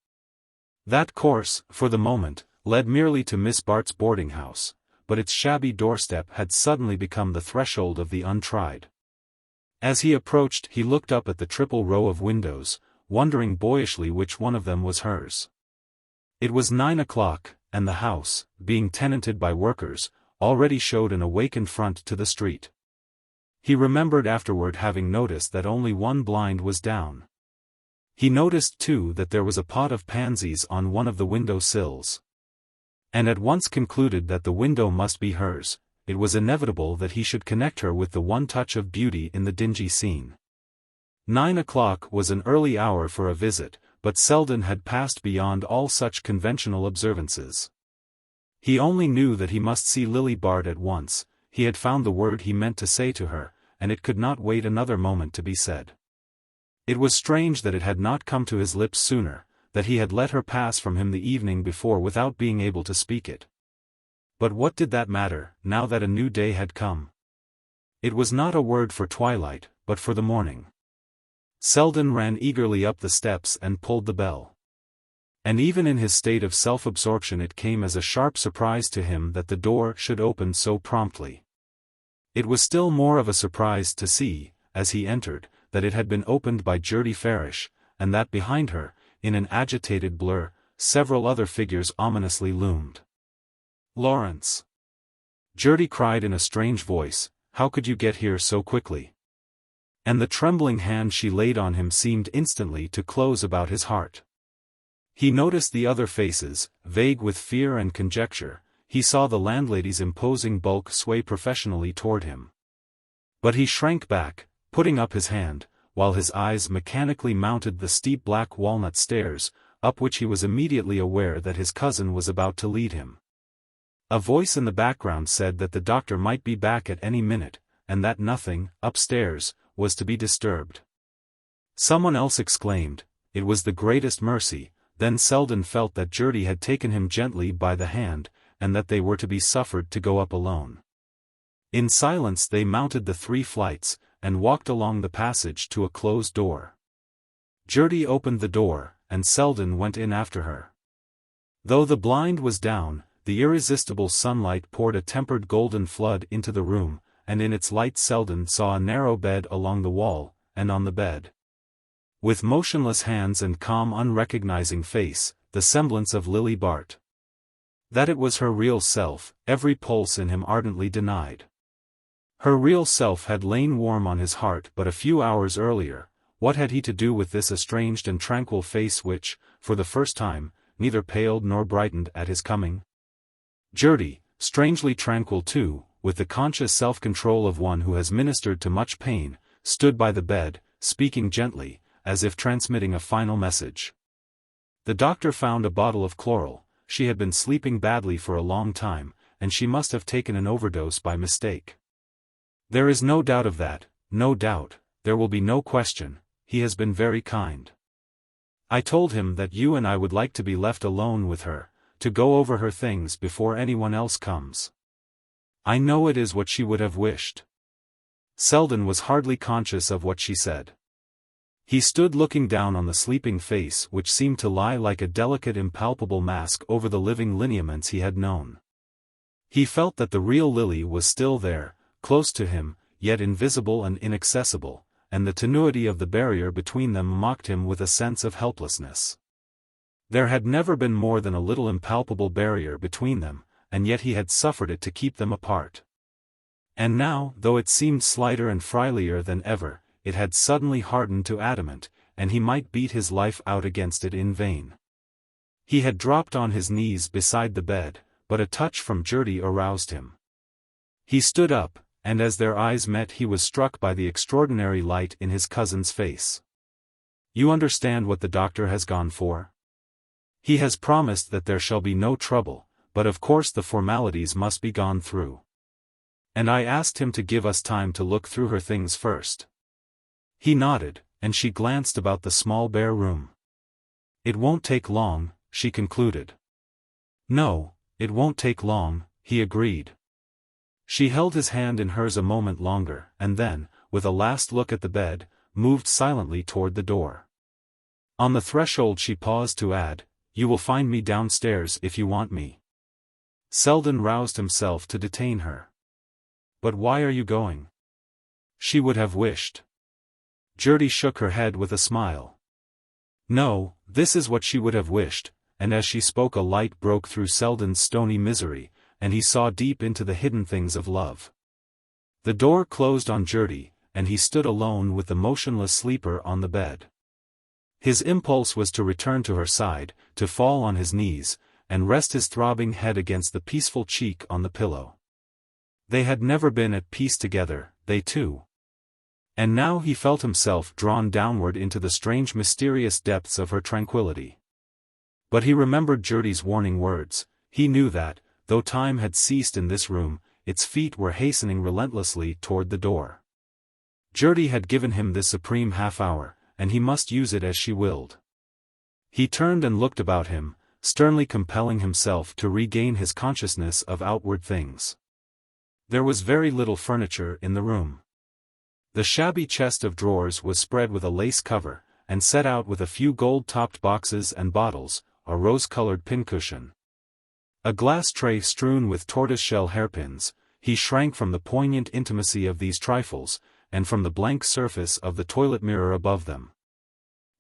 That course, for the moment, led merely to Miss Bart's boarding house, but its shabby doorstep had suddenly become the threshold of the untried. As he approached he looked up at the triple row of windows, wondering boyishly which one of them was hers. It was 9 o'clock, and the house, being tenanted by workers, already showed an awakened front to the street. He remembered afterward having noticed that only one blind was down. He noticed too that there was a pot of pansies on one of the window sills. And at once concluded that the window must be hers. It was inevitable that he should connect her with the one touch of beauty in the dingy scene. 9 o'clock was an early hour for a visit, but Selden had passed beyond all such conventional observances. He only knew that he must see Lily Bart at once. He had found the word he meant to say to her, and it could not wait another moment to be said. It was strange that it had not come to his lips sooner, that he had let her pass from him the evening before without being able to speak it. But what did that matter, now that a new day had come? It was not a word for twilight, but for the morning. Selden ran eagerly up the steps and pulled the bell. And even in his state of self-absorption it came as a sharp surprise to him that the door should open so promptly. It was still more of a surprise to see, as he entered, that it had been opened by Judy Farish, and that behind her, in an agitated blur, several other figures ominously loomed. "Lawrence!" Judy cried in a strange voice, "How could you get here so quickly?" And the trembling hand she laid on him seemed instantly to close about his heart. He noticed the other faces, vague with fear and conjecture. He saw the landlady's imposing bulk sway professionally toward him. But he shrank back, putting up his hand, while his eyes mechanically mounted the steep black walnut stairs, up which he was immediately aware that his cousin was about to lead him. A voice in the background said that the doctor might be back at any minute, and that nothing, upstairs, was to be disturbed. Someone else exclaimed, "It was the greatest mercy." Then Selden felt that Judy had taken him gently by the hand, and that they were to be suffered to go up alone. In silence they mounted the 3 flights, and walked along the passage to a closed door. Judy opened the door, and Selden went in after her. Though the blind was down, the irresistible sunlight poured a tempered golden flood into the room, and in its light Selden saw a narrow bed along the wall, and on the bed, with motionless hands and calm unrecognizing face, the semblance of Lily Bart. That it was her real self, every pulse in him ardently denied. Her real self had lain warm on his heart but a few hours earlier. What had he to do with this estranged and tranquil face which, for the first time, neither paled nor brightened at his coming? Judy, strangely tranquil too, with the conscious self-control of one who has ministered to much pain, stood by the bed, speaking gently, as if transmitting a final message. The doctor found a bottle of chloral. She had been sleeping badly for a long time, and she must have taken an overdose by mistake. There is no doubt of that, no doubt, there will be no question. He has been very kind. I told him that you and I would like to be left alone with her, to go over her things before anyone else comes. I know it is what she would have wished." Selden was hardly conscious of what she said. He stood looking down on the sleeping face which seemed to lie like a delicate impalpable mask over the living lineaments he had known. He felt that the real Lily was still there, close to him, yet invisible and inaccessible, and the tenuity of the barrier between them mocked him with a sense of helplessness. There had never been more than a little impalpable barrier between them, and yet he had suffered it to keep them apart. And now, though it seemed slighter and frilier than ever, it had suddenly hardened to adamant, and he might beat his life out against it in vain. He had dropped on his knees beside the bed, but a touch from Judy aroused him. He stood up, and as their eyes met he was struck by the extraordinary light in his cousin's face. "You understand what the doctor has gone for? He has promised that there shall be no trouble, but of course the formalities must be gone through. And I asked him to give us time to look through her things first." He nodded, and she glanced about the small bare room. "It won't take long," she concluded. "No, it won't take long," he agreed. She held his hand in hers a moment longer, and then, with a last look at the bed, moved silently toward the door. On the threshold she paused to add, "You will find me downstairs if you want me." Selden roused himself to detain her. "But why are you going?" she would have wished. Judy shook her head with a smile. No, this is what she would have wished, and as she spoke a light broke through Selden's stony misery, and he saw deep into the hidden things of love. The door closed on Judy, and he stood alone with the motionless sleeper on the bed. His impulse was to return to her side, to fall on his knees, and rest his throbbing head against the peaceful cheek on the pillow. They had never been at peace together, they two. And now he felt himself drawn downward into the strange mysterious depths of her tranquility. But he remembered Judy's warning words. He knew that, though time had ceased in this room, its feet were hastening relentlessly toward the door. Judy had given him this supreme half-hour, and he must use it as she willed. He turned and looked about him, sternly compelling himself to regain his consciousness of outward things. There was very little furniture in the room. The shabby chest of drawers was spread with a lace cover, and set out with a few gold-topped boxes and bottles, a rose-colored pincushion. A glass tray strewn with tortoise-shell hairpins. He shrank from the poignant intimacy of these trifles, and from the blank surface of the toilet mirror above them.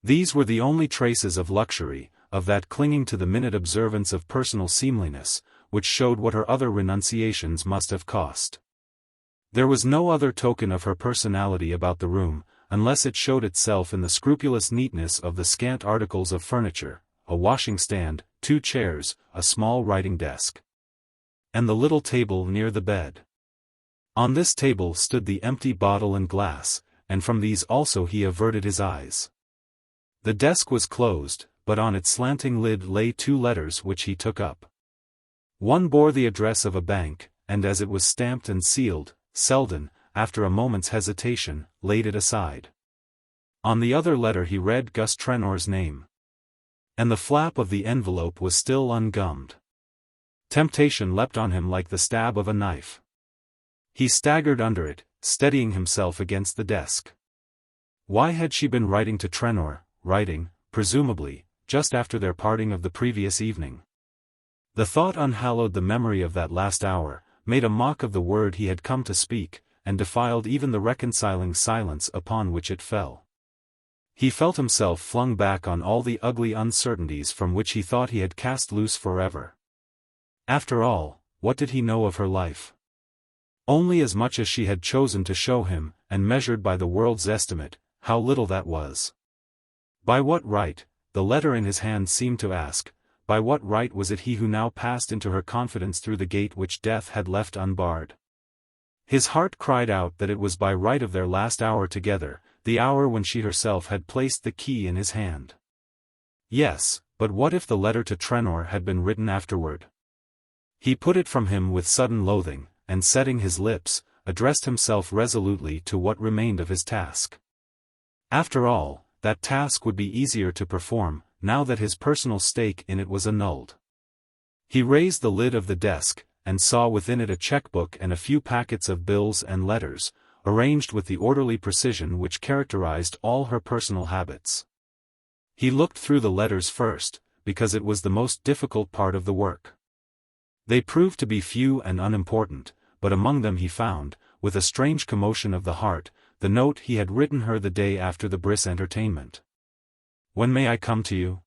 These were the only traces of luxury, of that clinging to the minute observance of personal seemliness, which showed what her other renunciations must have cost. There was no other token of her personality about the room, unless it showed itself in the scrupulous neatness of the scant articles of furniture, a washing stand, 2 chairs, a small writing desk, and the little table near the bed. On this table stood the empty bottle and glass, and from these also he averted his eyes. The desk was closed, but on its slanting lid lay 2 letters which he took up. One bore the address of a bank, and as it was stamped and sealed, Selden, after a moment's hesitation, laid it aside. On the other letter he read Gus Trenor's name. And the flap of the envelope was still ungummed. Temptation leapt on him like the stab of a knife. He staggered under it, steadying himself against the desk. Why had she been writing to Trenor, writing, presumably, just after their parting of the previous evening? The thought unhallowed the memory of that last hour, made a mock of the word he had come to speak, and defiled even the reconciling silence upon which it fell. He felt himself flung back on all the ugly uncertainties from which he thought he had cast loose forever. After all, what did he know of her life? Only as much as she had chosen to show him, and measured by the world's estimate, how little that was. By what right, the letter in his hand seemed to ask, by what right was it he who now passed into her confidence through the gate which death had left unbarred? His heart cried out that it was by right of their last hour together, the hour when she herself had placed the key in his hand. Yes, but what if the letter to Trenor had been written afterward? He put it from him with sudden loathing, and setting his lips, addressed himself resolutely to what remained of his task. After all, that task would be easier to perform, now that his personal stake in it was annulled. He raised the lid of the desk, and saw within it a checkbook and a few packets of bills and letters, arranged with the orderly precision which characterized all her personal habits. He looked through the letters first, because it was the most difficult part of the work. They proved to be few and unimportant, but among them he found, with a strange commotion of the heart, the note he had written her the day after the Briss entertainment. "When may I come to you?"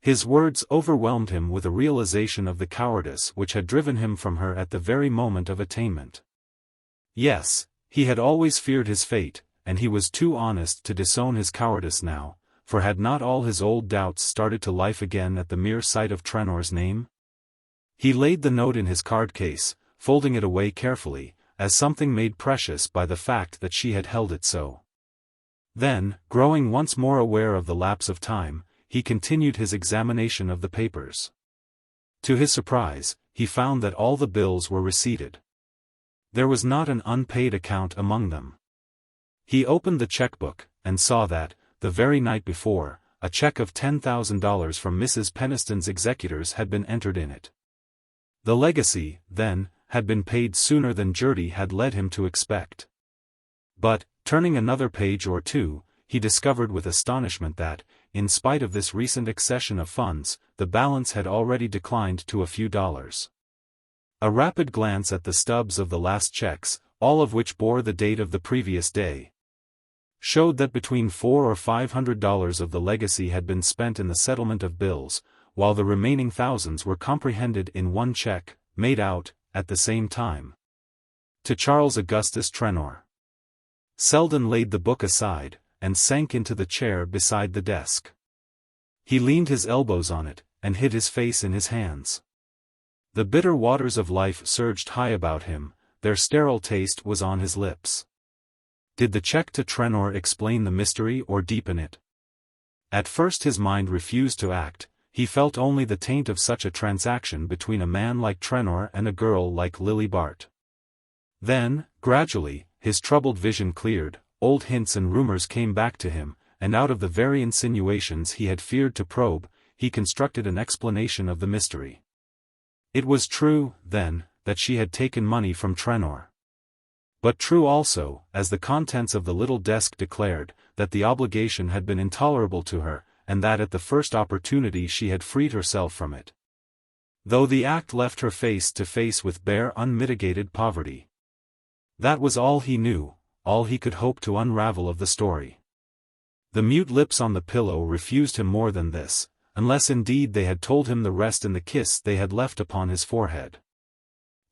His words overwhelmed him with a realization of the cowardice which had driven him from her at the very moment of attainment. Yes, he had always feared his fate, and he was too honest to disown his cowardice now, for had not all his old doubts started to life again at the mere sight of Trenor's name? He laid the note in his card case, folding it away carefully, as something made precious by the fact that she had held it so. Then, growing once more aware of the lapse of time, he continued his examination of the papers. To his surprise, he found that all the bills were receipted. There was not an unpaid account among them. He opened the checkbook, and saw that, the very night before, a check of $10,000 from Mrs. Peniston's executors had been entered in it. The legacy, then, had been paid sooner than Judy had led him to expect. But, turning another page or two, he discovered with astonishment that, in spite of this recent accession of funds, the balance had already declined to a few dollars. A rapid glance at the stubs of the last checks, all of which bore the date of the previous day, showed that between $400 or $500 of the legacy had been spent in the settlement of bills, while the remaining thousands were comprehended in one check, made out, at the same time, to Charles Augustus Trenor. Selden laid the book aside, and sank into the chair beside the desk. He leaned his elbows on it, and hid his face in his hands. The bitter waters of life surged high about him, their sterile taste was on his lips. Did the check to Trenor explain the mystery or deepen it? At first his mind refused to act, he felt only the taint of such a transaction between a man like Trenor and a girl like Lily Bart. Then, gradually, his troubled vision cleared, old hints and rumors came back to him, and out of the very insinuations he had feared to probe, he constructed an explanation of the mystery. It was true, then, that she had taken money from Trenor. But true also, as the contents of the little desk declared, that the obligation had been intolerable to her, and that at the first opportunity she had freed herself from it. Though the act left her face to face with bare unmitigated poverty. That was all he knew, all he could hope to unravel of the story. The mute lips on the pillow refused him more than this, unless indeed they had told him the rest in the kiss they had left upon his forehead.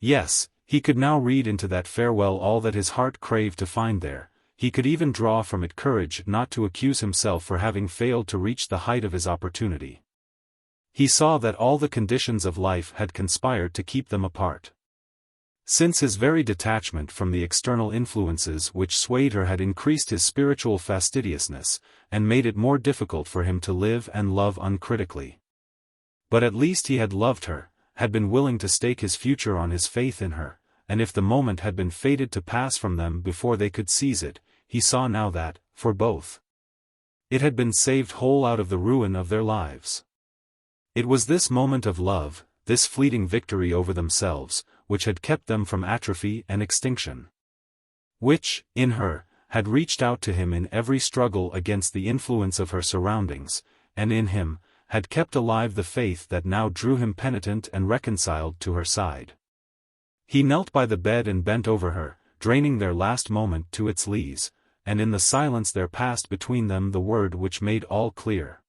Yes, he could now read into that farewell all that his heart craved to find there, he could even draw from it courage not to accuse himself for having failed to reach the height of his opportunity. He saw that all the conditions of life had conspired to keep them apart. Since his very detachment from the external influences which swayed her had increased his spiritual fastidiousness, and made it more difficult for him to live and love uncritically. But at least he had loved her, had been willing to stake his future on his faith in her, and if the moment had been fated to pass from them before they could seize it, he saw now that, for both, it had been saved whole out of the ruin of their lives. It was this moment of love, this fleeting victory over themselves, which had kept them from atrophy and extinction. Which, in her, had reached out to him in every struggle against the influence of her surroundings, and in him, had kept alive the faith that now drew him penitent and reconciled to her side. He knelt by the bed and bent over her, draining their last moment to its lees, and in the silence there passed between them the word which made all clear.